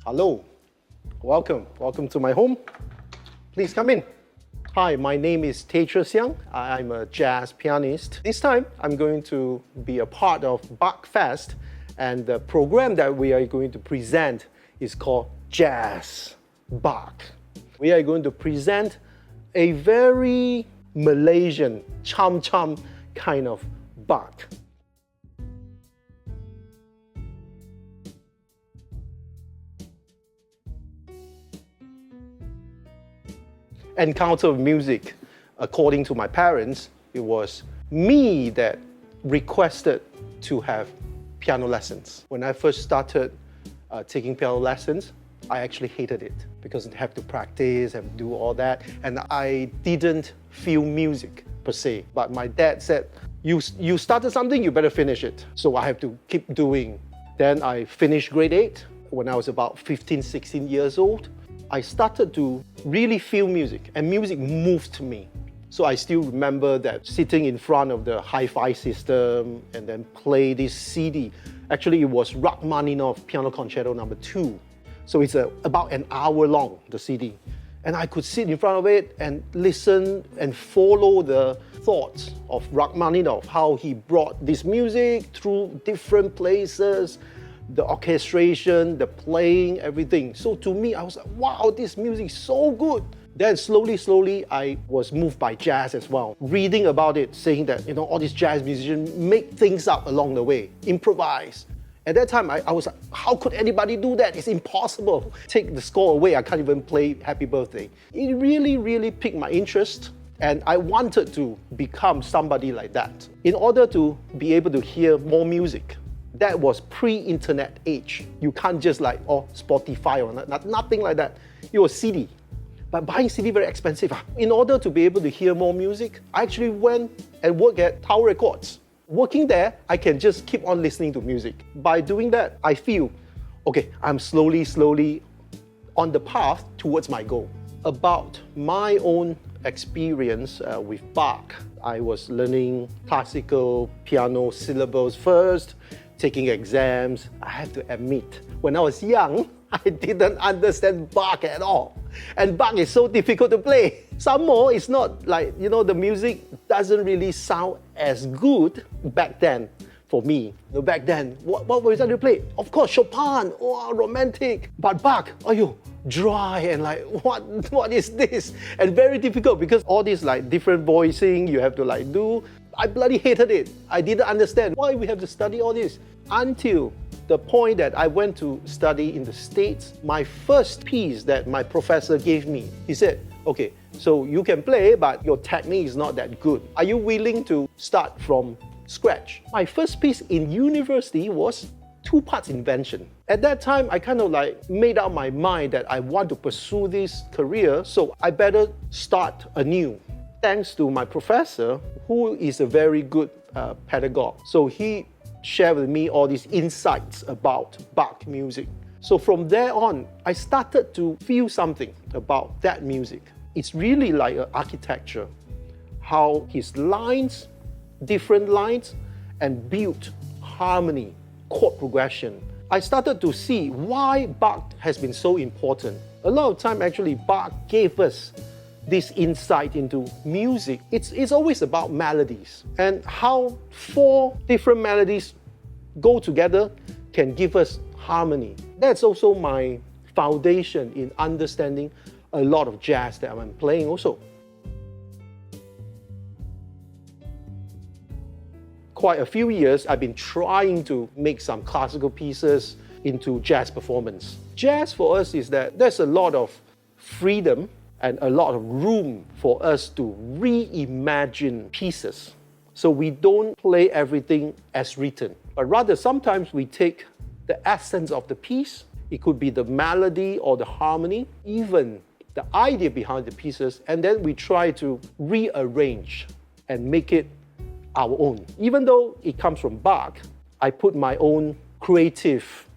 Hello, welcome to my home. Please come in. Hi, my name is Tay Cher Siang. I'm a jazz pianist. This time, I'm going to be a part of Bachfest, and the program that we are going to present is called 𝐿𝐥𝐻 Bach. We are going to present a very Malaysian cham-cham kind of Bach. Encounter with music, according to my parents, it was me that requested to have piano lessons. When I first started taking piano lessons, I actually hated it because I have to practice and do all that, and I didn't feel music per se. But my dad said, you started something, you better finish it. So I have to keep doing. Then I finished grade 8 when I was about 15, 16 years old. I started to really feel music, and music moved me. So I still remember that sitting in front of the hi-fi system and then play this CD. Actually, it was Rachmaninoff Piano Concerto No. 2. So it's about an hour long, the CD. And I could sit in front of it and listen and follow the thoughts of Rachmaninoff, how he brought this music through different places, the orchestration, the playing, everything. So to me, I was like, wow, this music is so good. Then slowly, I was moved by jazz as well. Reading about it, saying that, all these jazz musicians make things up along the way, improvise. At that time, I was like, how could anybody do that? It's impossible. Take the score away, I can't even play Happy Birthday. It really piqued my interest, and I wanted to become somebody like that. In order to be able to hear more music, that was pre-internet age. You can't just Spotify or nothing like that. It was CD. But buying CD very expensive. In order to be able to hear more music, I actually went and worked at Tower Records. Working there, I can just keep on listening to music. By doing that, I feel, okay, I'm slowly on the path towards my goal. About my own experience with Bach, I was learning classical piano syllables first, taking exams. I have to admit, when I was young, I didn't understand Bach at all. And Bach is so difficult to play. Some more, it's not like, the music doesn't really sound as good back then for me. Back then, what was I to play? Of course, Chopin, romantic. But Bach, dry and what is this? And very difficult because all these different voicing you have to do. I bloody hated it. I didn't understand why we have to study all this. Until the point that I went to study in the States, my first piece that my professor gave me, he said, okay, so you can play, but your technique is not that good. Are you willing to start from scratch? My first piece in university was 2 parts invention. At that time, I kind of made up my mind that I want to pursue this career, so I better start anew. Thanks to my professor, who is a very good pedagogue. So he shared with me all these insights about Bach music. So from there on, I started to feel something about that music. It's really like an architecture, how his lines, different lines, and built harmony, chord progression. I started to see why Bach has been so important. A lot of time, actually, Bach gave us this insight into music. It's always about melodies and how 4 different melodies go together can give us harmony. That's also my foundation in understanding a lot of jazz that I'm playing also. Quite a few years, I've been trying to make some classical pieces into jazz performance. Jazz for us is that there's a lot of freedom and a lot of room for us to reimagine pieces. So we don't play everything as written, but rather sometimes we take the essence of the piece. It could be the melody or the harmony, even the idea behind the pieces, and then we try to rearrange and make it our own. Even though it comes from Bach, I put my own creative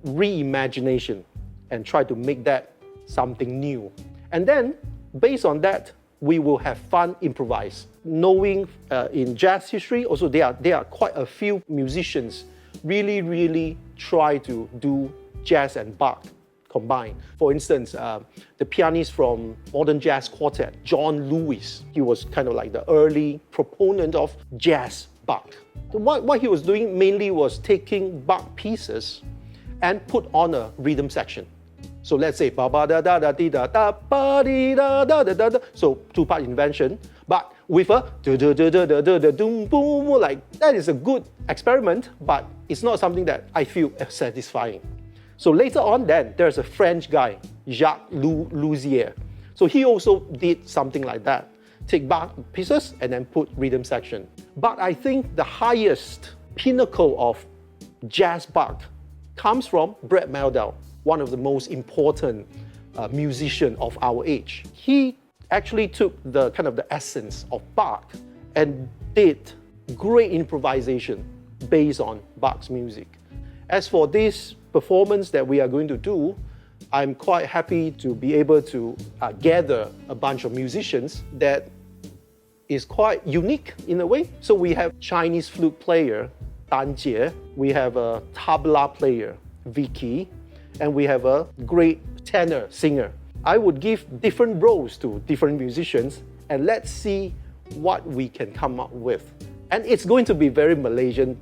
reimagination and try to make that something new. And then, based on that, we will have fun improvise. Knowing in jazz history, also there are quite a few musicians really try to do jazz and Bach combined. For instance, the pianist from modern jazz quartet, John Lewis, he was kind of like the early proponent of 𝐿𝐥𝐻 Bach. What he was doing mainly was taking Bach pieces and put on a rhythm section. So let's say ba ba da da da di da da ba di da da da da da. So two-part invention, but with a da da da da da da da doom boom. Like that is a good experiment, but it's not something that I feel satisfying. So later on, then there's a French guy, Jacques Louzier. So he also did something like that. Take Bach pieces and then put rhythm section. But I think the highest pinnacle of 𝐿𝐥𝐻 Bach comes from Brett Mehldau, one of the most important musicians of our age. He actually took the kind of the essence of Bach and did great improvisation based on Bach's music. As for this performance that we are going to do, I'm quite happy to be able to gather a bunch of musicians that is quite unique in a way. So we have Chinese flute player, Tay Cher, we have a tabla player, Vicky, and we have a great tenor singer. I would give different roles to different musicians and let's see what we can come up with. And it's going to be very Malaysian,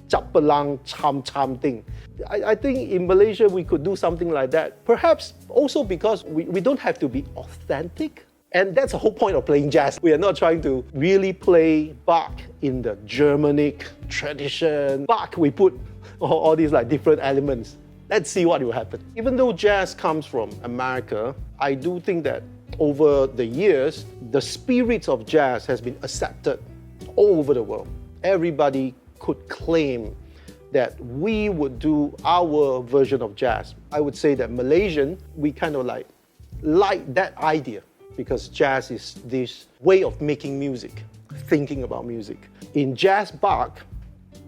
chapalang, cham-cham thing. I think in Malaysia we could do something like that. Perhaps also because we don't have to be authentic. And that's the whole point of playing jazz. We are not trying to really play Bach in the Germanic tradition. Bach, we put all these like different elements. Let's see what will happen. Even though jazz comes from America, I do think that over the years, the spirit of jazz has been accepted all over the world. Everybody could claim that we would do our version of jazz. I would say that Malaysian, we kind of like that idea because jazz is this way of making music, thinking about music. In 𝐿𝐥𝐻 Bach,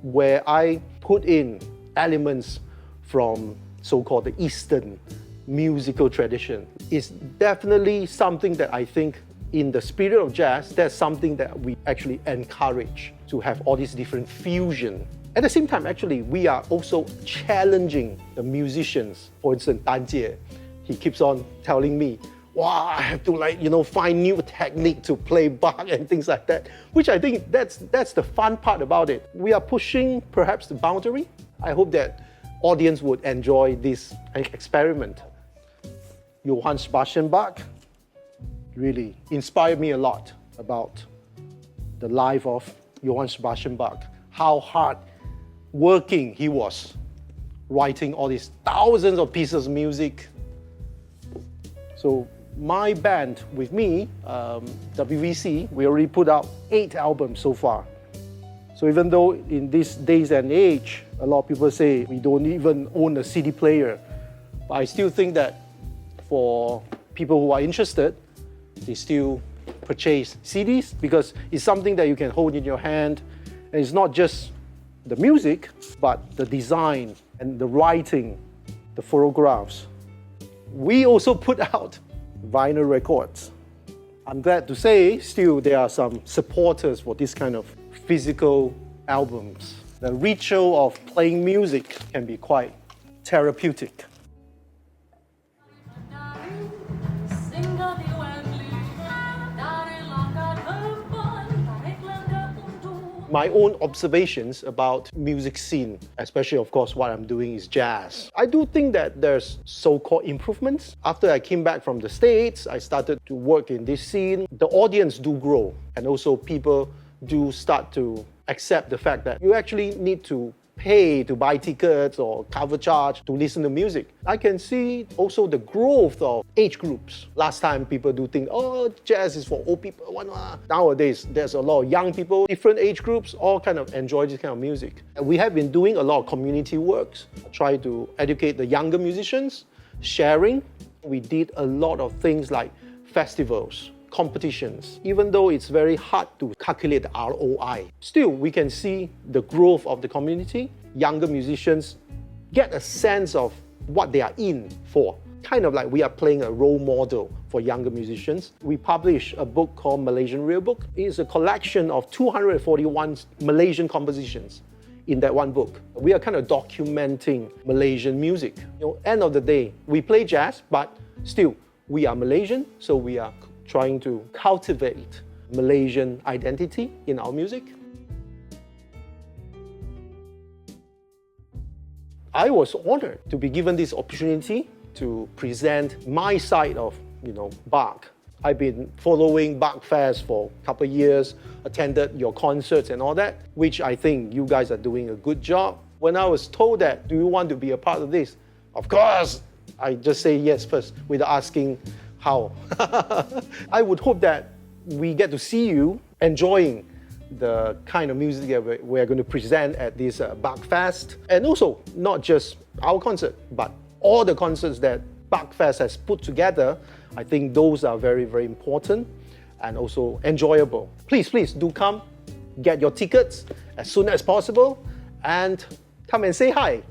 where I put in elements from so-called the Eastern musical tradition, is definitely something that I think in the spirit of jazz, that's something that we actually encourage to have all these different fusion. At the same time, actually, we are also challenging the musicians. For instance, Tay Cher, he keeps on telling me, wow, I have to find new technique to play Bach and things like that, which I think that's the fun part about it. We are pushing perhaps the boundary. I hope that audience would enjoy this experiment. 𝐿𝐿 Sebastian Bach really inspired me a lot about the life of 𝐿𝐿 Sebastian Bach, how hard working he was, writing all these thousands of pieces of music. So my band with me, WVC, we already put out 8 albums so far. So even though in these days and age, a lot of people say we don't even own a CD player, but I still think that for people who are interested, they still purchase CDs because it's something that you can hold in your hand. And it's not just the music, but the design and the writing, the photographs. We also put out vinyl records. I'm glad to say still there are some supporters for this kind of physical albums. The ritual of playing music can be quite therapeutic. My own observations about music scene, especially of course what I'm doing is jazz. I do think that there's so-called improvements. After I came back from the States, I started to work in this scene. The audience do grow and also people do start to accept the fact that you actually need to pay to buy tickets or cover charge to listen to music. I can see also the growth of age groups. Last time people do think, oh, jazz is for old people. Nowadays, there's a lot of young people, different age groups, all kind of enjoy this kind of music. And we have been doing a lot of community works, try to educate the younger musicians, sharing. We did a lot of things like festivals, competitions. Even though it's very hard to calculate the ROI, still we can see the growth of the community. Younger musicians get a sense of what they are in for. Kind of like we are playing a role model for younger musicians. We published a book called Malaysian Real Book. It's a collection of 241 Malaysian compositions in that one book. We are kind of documenting Malaysian music. End of the day, we play jazz, but still, we are Malaysian, so we are trying to cultivate Malaysian identity in our music. I was honored to be given this opportunity to present my side of, Bach. I've been following Bachfest for a couple of years, attended your concerts and all that, which I think you guys are doing a good job. When I was told that, do you want to be a part of this? Of course! I just say yes first without asking how. I would hope that we get to see you enjoying the kind of music that we're going to present at this Bachfest. And also, not just our concert, but all the concerts that Bachfest has put together. I think those are very, very important and also enjoyable. Please do come, get your tickets as soon as possible, and come and say hi.